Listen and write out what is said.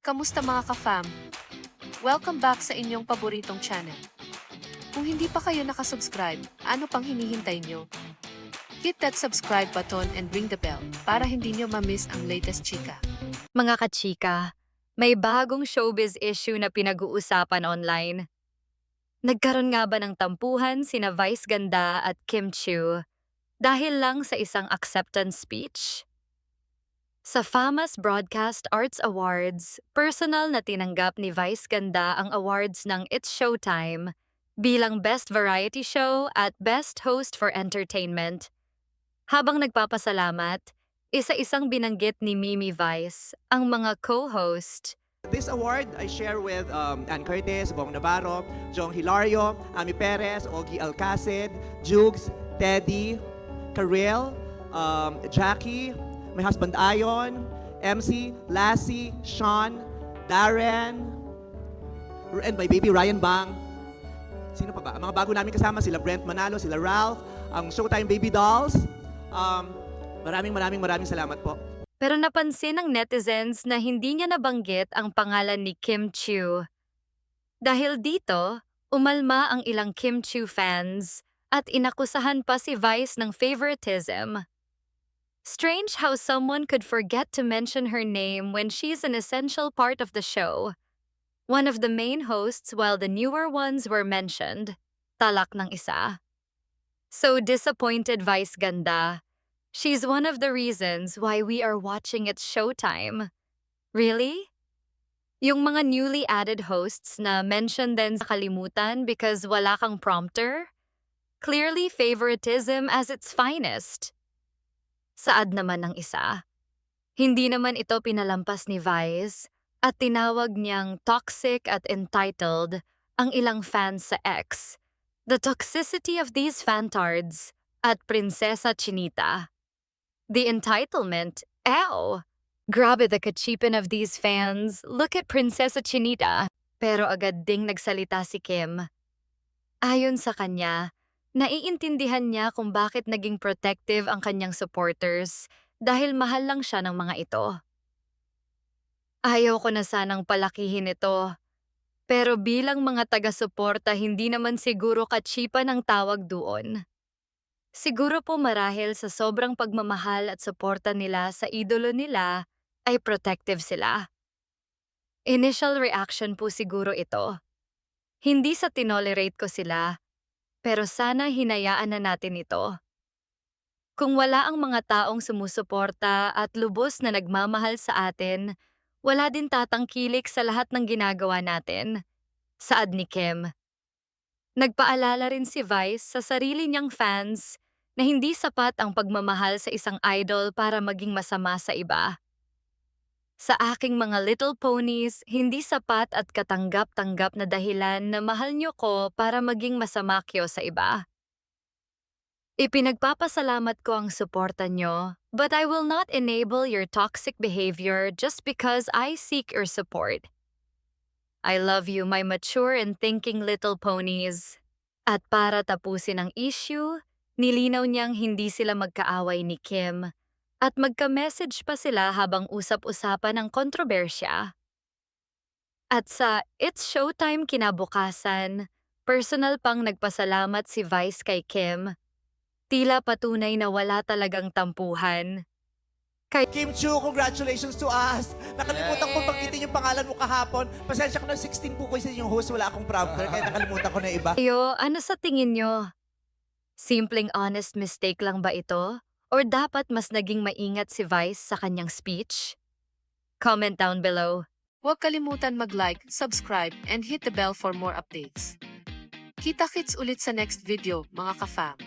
Kamusta mga ka-fam? Welcome back sa inyong paboritong channel. Kung hindi pa kayo nakasubscribe, ano pang hinihintay nyo? Hit that subscribe button and ring the bell para hindi nyo ma-miss ang latest chika. Mga kachika, may bagong showbiz issue na pinag-uusapan online. Nagkaroon nga ba ng tampuhan sina Vice Ganda at Kim Chiu dahil lang sa isang acceptance speech? Sa Famous Broadcast Arts Awards, personal na tinanggap ni Vice Ganda ang awards ng It's Showtime bilang Best Variety Show at Best Host for Entertainment. Habang nagpapasalamat, isa-isang binanggit ni Mimi Vice ang mga co-host. This award I share with Ann Curtis, Bong Navarro, Jong Hilario, Ami Perez, Ogie Alcacid, Jugs, Teddy, Karel, Jackie, my husband Ayon, MC, Lassie, Sean, Darren, and my baby Ryan Bang. Sino pa ba? Ang mga bago namin kasama, sila Brent Manalo, sila Ralph, ang Showtime Baby Dolls. Maraming salamat po. Pero napansin ng netizens na hindi niya nabanggit ang pangalan ni Kim Chiu. Dahil dito, umalma ang ilang Kim Chiu fans at inakusahan pa si Vice ng favoritism. Strange how someone could forget to mention her name when she's an essential part of the show. One of the main hosts while the newer ones were mentioned. Talak ng isa. So disappointed Vice Ganda. She's one of the reasons why we are watching It's Showtime. Really? Yung mga newly added hosts na mention din sa kalimutan because wala kang prompter? Clearly favoritism as its finest. Saad naman ng isa. Hindi naman ito pinalampas ni Vice at tinawag niyang toxic at entitled ang ilang fans sa X. The toxicity of these fantards at Prinsesa Chinita. The entitlement, ew! Grabe the kachipin of these fans, look at Prinsesa Chinita. Pero agad ding nagsalita si Kim. Ayon sa kanya, naiintindihan niya kung bakit naging protective ang kanyang supporters dahil mahal lang siya ng mga ito. Ayaw ko na sanang palakihin ito. Pero bilang mga taga-suporta hindi naman siguro kachipan ang tawag doon. Siguro po marahil sa sobrang pagmamahal at suporta nila sa idolo nila ay protective sila. Initial reaction po siguro ito. Hindi sa tinolerate ko sila, pero sana hinayaan na natin ito. Kung wala ang mga taong sumusuporta at lubos na nagmamahal sa atin, wala din tatangkilik sa lahat ng ginagawa natin. Saad ni Kim. Nagpaalala rin si Vice sa sarili niyang fans na hindi sapat ang pagmamahal sa isang idol para maging masama sa iba. Sa aking mga little ponies, hindi sapat at katanggap-tanggap na dahilan na mahal niyo ko para maging masama kayo sa iba. Ipinagpapasalamat ko ang suporta niyo, but I will not enable your toxic behavior just because I seek your support. I love you, my mature and thinking little ponies. At para tapusin ang issue, nilinaw niyang hindi sila magkaaway ni Kim at magka-message pa sila habang usap-usapan ang kontrobersya. At sa It's Showtime kinabukasan, personal pang nagpasalamat si Vice kay Kim. Tila patunay na wala talagang tampuhan. Kim Chiu, congratulations to us! Nakalimutan ko banggitin yung pangalan mo kahapon. Pasensya ko na 16 po ko sa inyong host, wala akong prompter, kaya nakalimutan ko na iba. Ayo, ano sa tingin nyo? Simpleng honest mistake lang ba ito? Or dapat mas naging maingat si Vice sa kanyang speech? Comment down below. Huwag kalimutan mag-like, subscribe, and hit the bell for more updates. Kita-kits ulit sa next video, mga ka-fam.